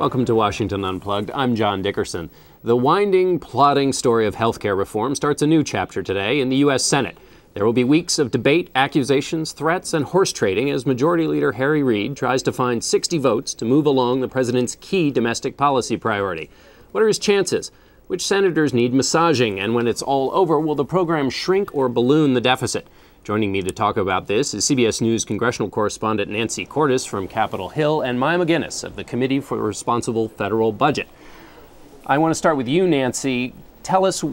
Welcome to Washington Unplugged. I'm John Dickerson. The winding, plodding story of healthcare reform starts a new chapter today in the U.S. Senate. There will be weeks of debate, accusations, threats, and horse trading as Majority Leader Harry Reid tries to find 60 votes to move along the president's key domestic policy priority. What are his chances? Which senators need massaging? And when it's all over, will the program shrink or balloon the deficit? Joining me to talk about this is CBS News congressional correspondent Nancy Cordes from Capitol Hill and Maya McGinnis of the Committee for the Responsible Federal Budget. I want to start with you, Nancy. Tell us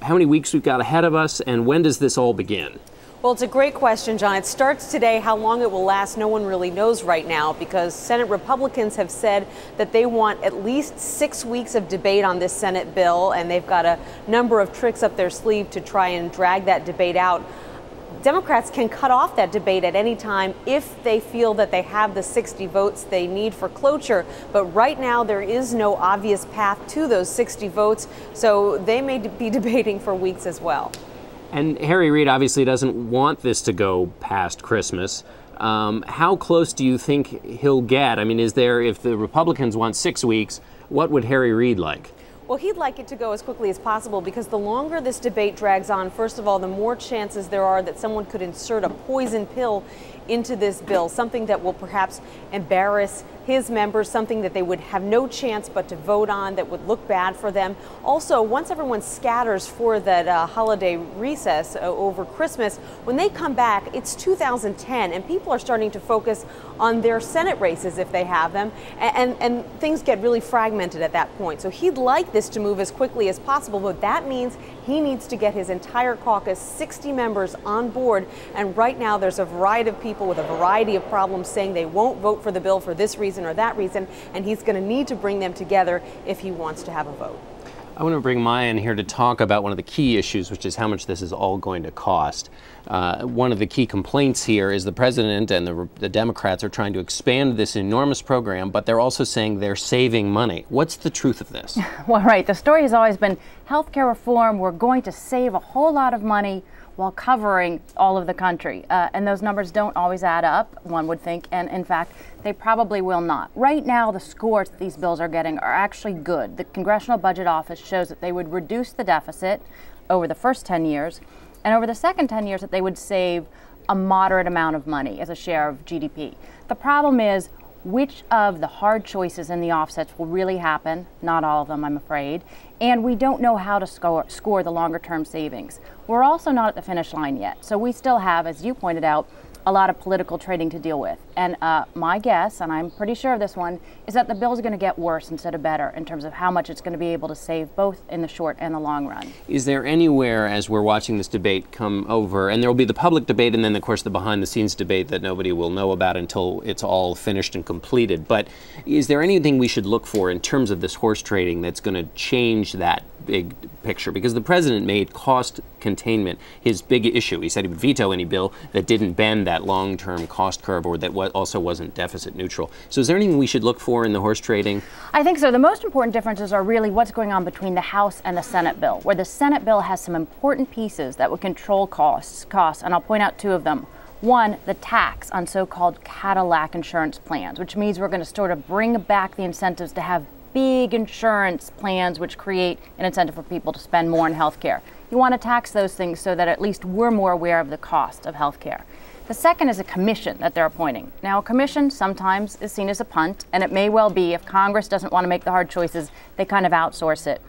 how many weeks we've got ahead of us and when does this all begin? Well, it's a great question, John. It starts today. How long it will last, no one really knows right now because Senate Republicans have said that they want at least 6 weeks of debate on this Senate bill, and they've got a number of tricks up their sleeve to try and drag that debate out. Democrats can cut off that debate at any time if they feel that they have the 60 votes they need for cloture. But right now, there is no obvious path to those 60 votes, so they may be debating for weeks as well. And Harry Reid obviously doesn't want this to go past Christmas. How close do you think he'll get? I mean, if the Republicans want 6 weeks, what would Harry Reid like? Well, he'd like it to go as quickly as possible because the longer this debate drags on, first of all, the more chances there are that someone could insert a poison pill into this bill, something that will perhaps embarrass his members, something that they would have no chance but to vote on, that would look bad for them. Also, once everyone scatters for that holiday recess over Christmas, when they come back, it's 2010, and people are starting to focus on their Senate races if they have them, and things get really fragmented at that point. So he'd like this to move as quickly as possible, but that means he needs to get his entire caucus, 60 members, on board. And right now, there's a variety of people with a variety of problems saying they won't vote for the bill for this reason or that reason, and he's going to need to bring them together if he wants to have a vote. I want to bring Maya in here to talk about one of the key issues, which is how much this is all going to cost. One of the key complaints here is the president and the Democrats are trying to expand this enormous program, but they're also saying they're saving money. What's the truth of this? Well, right. The story has always been healthcare reform. We're going to save a whole lot of money while covering all of the country. And those numbers don't always add up, one would think, and in fact, they probably will not. Right now, the scores that these bills are getting are actually good. The Congressional Budget Office shows that they would reduce the deficit over the first 10 years, and over the second 10 years that they would save a moderate amount of money as a share of GDP. The problem is, which of the hard choices in the offsets will really happen? Not all of them, I'm afraid. And we don't know how to score the longer term savings. We're also not at the finish line yet. So we still have, as you pointed out, a lot of political trading to deal with. And my guess, and I'm pretty sure of this one, is that the bill is going to get worse instead of better in terms of how much it's going to be able to save both in the short and the long run. Is there anywhere, as we're watching this debate come over, and there will be the public debate and then, of course, the behind-the-scenes debate that nobody will know about until it's all finished and completed, but is there anything we should look for in terms of this horse trading that's going to change that big picture? Because the president made cost containment his big issue. He said he would veto any bill that didn't bend that long-term cost curve or that also wasn't deficit neutral. So is there anything we should look for in the horse trading? I think so. The most important differences are really what's going on between the House and the Senate bill, where the Senate bill has some important pieces that would control costs, and I'll point out two of them. One, the tax on so-called Cadillac insurance plans, which means we're going to sort of bring back the incentives to have big insurance plans which create an incentive for people to spend more in health care. You want to tax those things so that at least we're more aware of the cost of health care. The second is a commission that they're appointing. Now, a commission sometimes is seen as a punt, and it may well be if Congress doesn't want to make the hard choices, they kind of outsource it.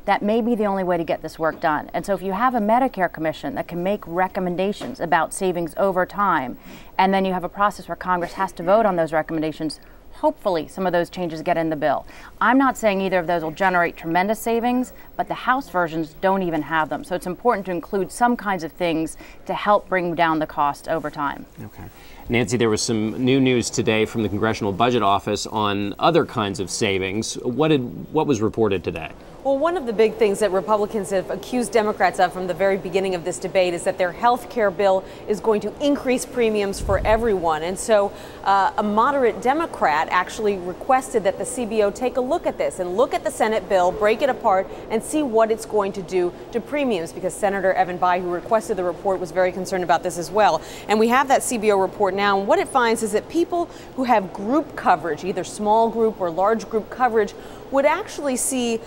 That may be the only way to get this work done. And so if you have a Medicare commission that can make recommendations about savings over time, and then you have a process where Congress has to vote on those recommendations, hopefully some of those changes get in the bill. I'm not saying either of those will generate tremendous savings, but the House versions don't even have them. So it's important to include some kinds of things to help bring down the cost over time. Okay. Nancy, there was some new news today from the Congressional Budget Office on other kinds of savings. What was reported today? Well, one of the big things that Republicans have accused Democrats of from the very beginning of this debate is that their health care bill is going to increase premiums for everyone. And so a moderate Democrat actually requested that the CBO take a look at this and look at the Senate bill, break it apart, and see what it's going to do to premiums, because Senator Evan Bayh, who requested the report, was very concerned about this as well. And we have that CBO report now, and what it finds is that people who have group coverage, either small group or large group coverage, would actually see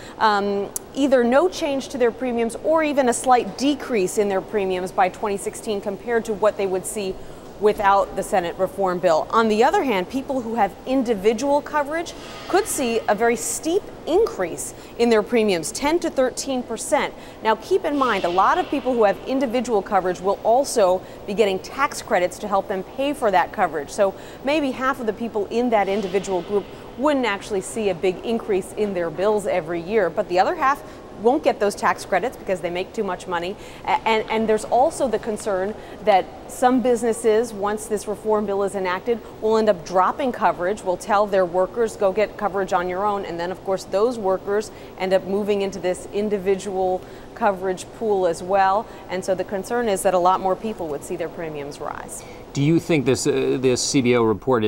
either no change to their premiums or even a slight decrease in their premiums by 2016 compared to what they would see without the Senate reform bill. On the other hand, people who have individual coverage could see a very steep increase in their premiums, 10 to 13%. Now, keep in mind, a lot of people who have individual coverage will also be getting tax credits to help them pay for that coverage. So maybe half of the people in that individual group wouldn't actually see a big increase in their bills every year, but the other half won't get those tax credits because they make too much money. And there's also the concern that some businesses, once this reform bill is enacted, will end up dropping coverage, will tell their workers, go get coverage on your own. And then, of course, those workers end up moving into this individual coverage pool as well. And so the concern is that a lot more people would see their premiums rise. Do you think this CBO report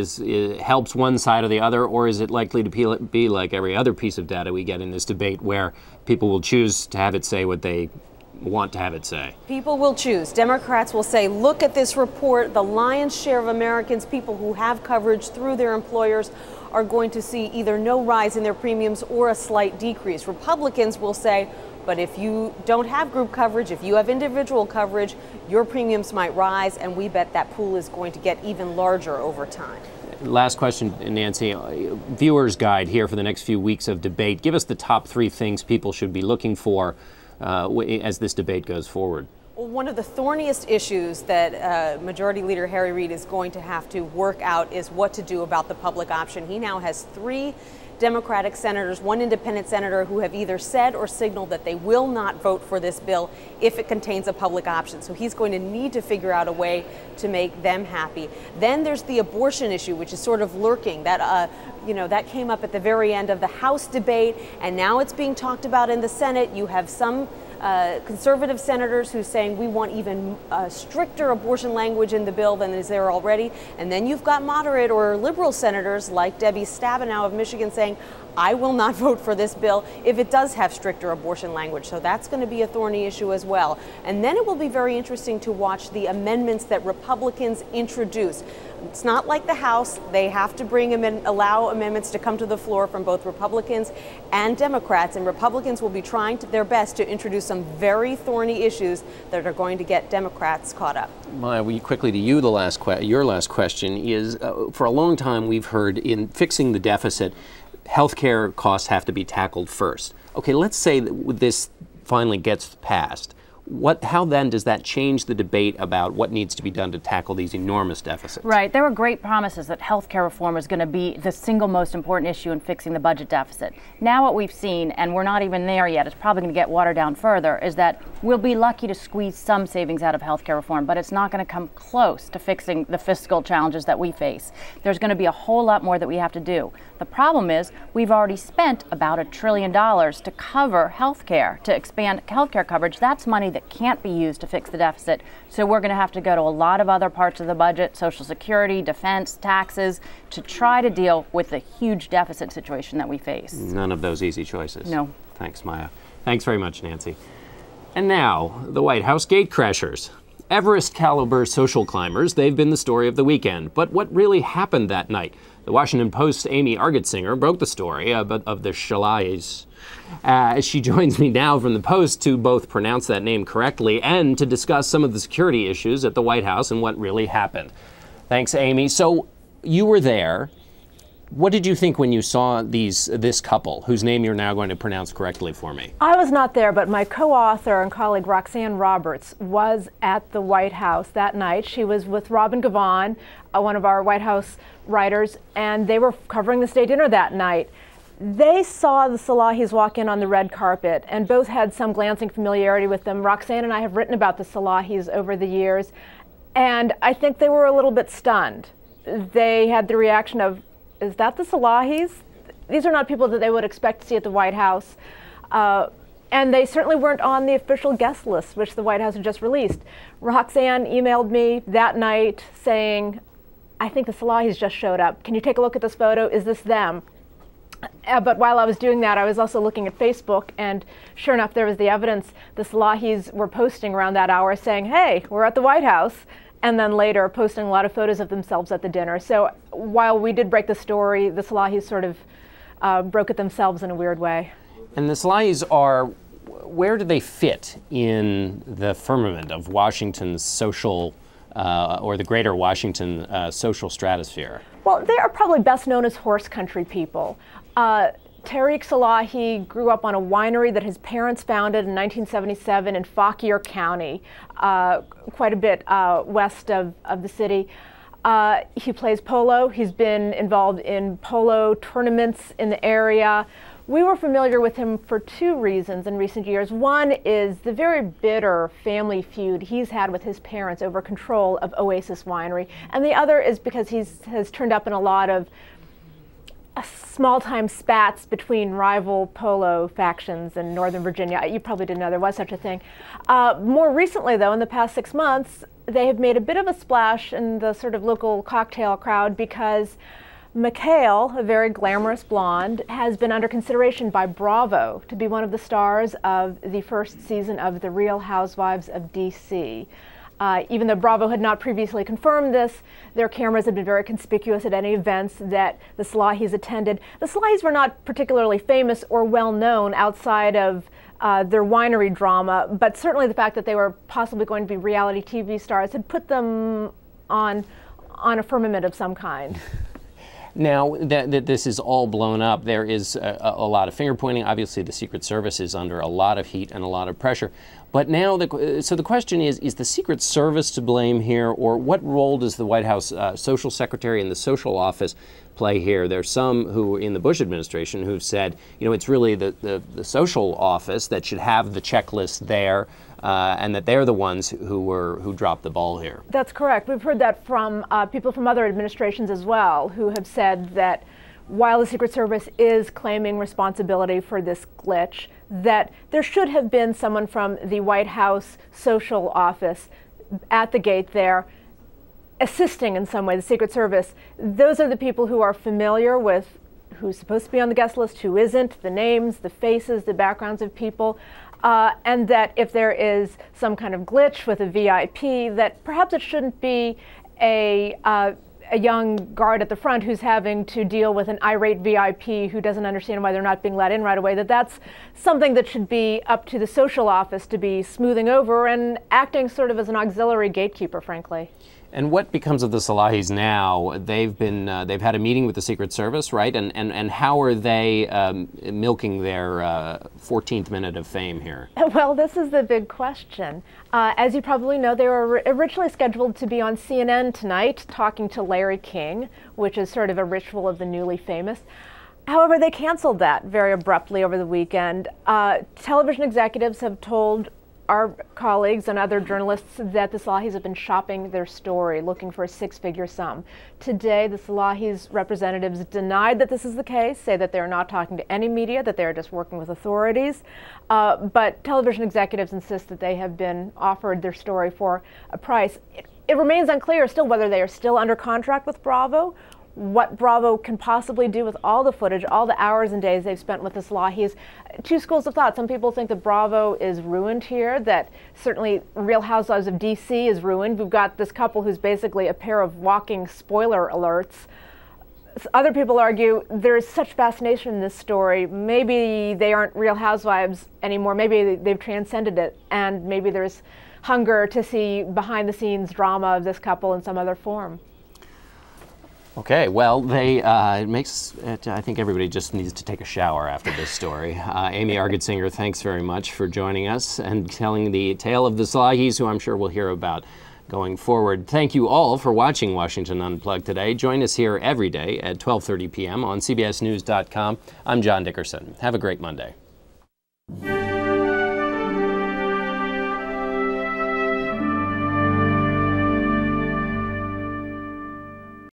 helps one side or the other, or is it likely to be like every other piece of data we get in this debate, where people will choose to have it say what they want to have it say? People will choose. Democrats will say, look at this report. The lion's share of Americans, people who have coverage through their employers, are going to see either no rise in their premiums or a slight decrease. Republicans will say, but if you don't have group coverage, if you have individual coverage, your premiums might rise, and we bet that pool is going to get even larger over time. Last question, Nancy. Viewer's guide here for the next few weeks of debate. Give us the top 3 things people should be looking for as this debate goes forward. Well, one of the thorniest issues that Majority Leader Harry Reid is going to have to work out is what to do about the public option. He now has 3 Democratic senators, 1 independent senator, who have either said or signaled that they will not vote for this bill if it contains a public option. So he's going to need to figure out a way to make them happy. Then there's the abortion issue, which is sort of lurking. That that came up at the very end of the House debate, and now it's being talked about in the Senate. You have some conservative senators who are saying we want even stricter abortion language in the bill than is there already. And then you've got moderate or liberal senators like Debbie Stabenow of Michigan saying, I will not vote for this bill if it does have stricter abortion language. So that's going to be a thorny issue as well. And then it will be very interesting to watch the amendments that Republicans introduce. It's not like the House. They have to allow amendments to come to the floor from both Republicans and Democrats. And Republicans will be trying their best to introduce some very thorny issues that are going to get Democrats caught up. Well, quickly to you, your last question is, for a long time we've heard in fixing the deficit, healthcare costs have to be tackled first. Okay, let's say that this finally gets passed. How then does that change the debate about what needs to be done to tackle these enormous deficits? Right. There were great promises that health care reform was going to be the single most important issue in fixing the budget deficit. Now what we've seen, and we're not even there yet, it's probably going to get watered down further, is that we'll be lucky to squeeze some savings out of health care reform, but it's not going to come close to fixing the fiscal challenges that we face. There's going to be a whole lot more that we have to do. The problem is we've already spent about $1 trillion to cover health care, to expand health care coverage. That's money that can't be used to fix the deficit. So we're going to have to go to a lot of other parts of the budget, Social Security, defense, taxes, to try to deal with the huge deficit situation that we face. None of those easy choices. No. Thanks, Maya. Thanks very much, Nancy. And now, the White House gatecrashers. Everest caliber social climbers, they've been the story of the weekend. But what really happened that night? The Washington Post's Amy Argetsinger broke the story of the Salahis. She joins me now from the Post to both pronounce that name correctly and to discuss some of the security issues at the White House and what really happened. Thanks, Amy. So you were there. What did you think when you saw this couple, whose name you're now going to pronounce correctly for me? I was not there, but my co-author and colleague Roxanne Roberts was at the White House that night. She was with Robin Gavon, one of our White House writers, and they were covering the state dinner that night. They saw the Salahis walk in on the red carpet and both had some glancing familiarity with them. Roxanne and I have written about the Salahis over the years, and I think they were a little bit stunned. They had the reaction of, is that the Salahis? These are not people that they would expect to see at the White House. And they certainly weren't on the official guest list, which the White House had just released. Roxanne emailed me that night saying, I think the Salahis just showed up. Can you take a look at this photo? Is this them? But while I was doing that, I was also looking at Facebook, and sure enough, there was the evidence. The Salahis were posting around that hour saying, hey, we're at the White House, and then later posting a lot of photos of themselves at the dinner. So while we did break the story, the Salahis sort of broke it themselves in a weird way. And the Salahis are, where do they fit in the firmament of Washington's social, or the greater Washington social stratosphere? Well, they are probably best known as horse country people. Tariq Salahi grew up on a winery that his parents founded in 1977 in Fauquier County, quite a bit west of the city. He plays polo. He's been involved in polo tournaments in the area. We were familiar with him for two reasons in recent years. One is the very bitter family feud he's had with his parents over control of Oasis Winery. And the other is because he has turned up in a lot of small-time spats between rival polo factions in Northern Virginia. You probably didn't know there was such a thing. More recently, though, in the past 6 months, they have made a bit of a splash in the sort of local cocktail crowd because Mikhail, a very glamorous blonde, has been under consideration by Bravo to be one of the stars of the first season of The Real Housewives of D.C. Even though Bravo had not previously confirmed this, their cameras had been very conspicuous at any events that the Salahis attended. The Salahis were not particularly famous or well known outside of their winery drama, but certainly the fact that they were possibly going to be reality TV stars had put them on a firmament of some kind. Now that this is all blown up, there is a lot of finger pointing. Obviously, the Secret Service is under a lot of heat and a lot of pressure. But now, so the question is the Secret Service to blame here, or what role does the White House social secretary and the social office play here? There's some who in the Bush administration who've said, you know, it's really the social office that should have the checklist there, and that they're the ones who dropped the ball here. That's correct. We've heard that from people from other administrations as well, who have said that while the Secret Service is claiming responsibility for this glitch, that there should have been someone from the White House social office at the gate there assisting in some way, the Secret Service. Those are the people who are familiar with who's supposed to be on the guest list, who isn't, the names, the faces, the backgrounds of people. And that if there is some kind of glitch with a VIP, that perhaps it shouldn't be a young guard at the front who's having to deal with an irate VIP who doesn't understand why they're not being let in right away, that's something that should be up to the social office to be smoothing over and acting sort of as an auxiliary gatekeeper, frankly. And what becomes of the Salahis now? They've had a meeting with the Secret Service, right? And how are they milking their 14th minute of fame here? Well, this is the big question. As you probably know, they were originally scheduled to be on CNN tonight talking to Larry King, which is sort of a ritual of the newly famous. However, they canceled that very abruptly over the weekend. Television executives have told our colleagues and other journalists that the Salahis have been shopping their story, looking for a six-figure sum. Today, the Salahis' representatives denied that this is the case, say that they're not talking to any media, that they're just working with authorities. But television executives insist that they have been offered their story for a price. It remains unclear still whether they are still under contract with Bravo, what Bravo can possibly do with all the footage, all the hours and days they've spent with the Salahis. Two schools of thought. Some people think that Bravo is ruined here, that certainly Real Housewives of D.C. is ruined. We've got this couple who's basically a pair of walking spoiler alerts. Other people argue there's such fascination in this story. Maybe they aren't Real Housewives anymore. Maybe they've transcended it, and maybe there's hunger to see behind-the-scenes drama of this couple in some other form. Okay, well, it makes it, I think everybody just needs to take a shower after this story. Amy Argetsinger, thanks very much for joining us and telling the tale of the Salahis, who I'm sure we'll hear about going forward. Thank you all for watching Washington Unplugged today. Join us here every day at 12:30 p.m. on CBSNews.com. I'm John Dickerson. Have a great Monday.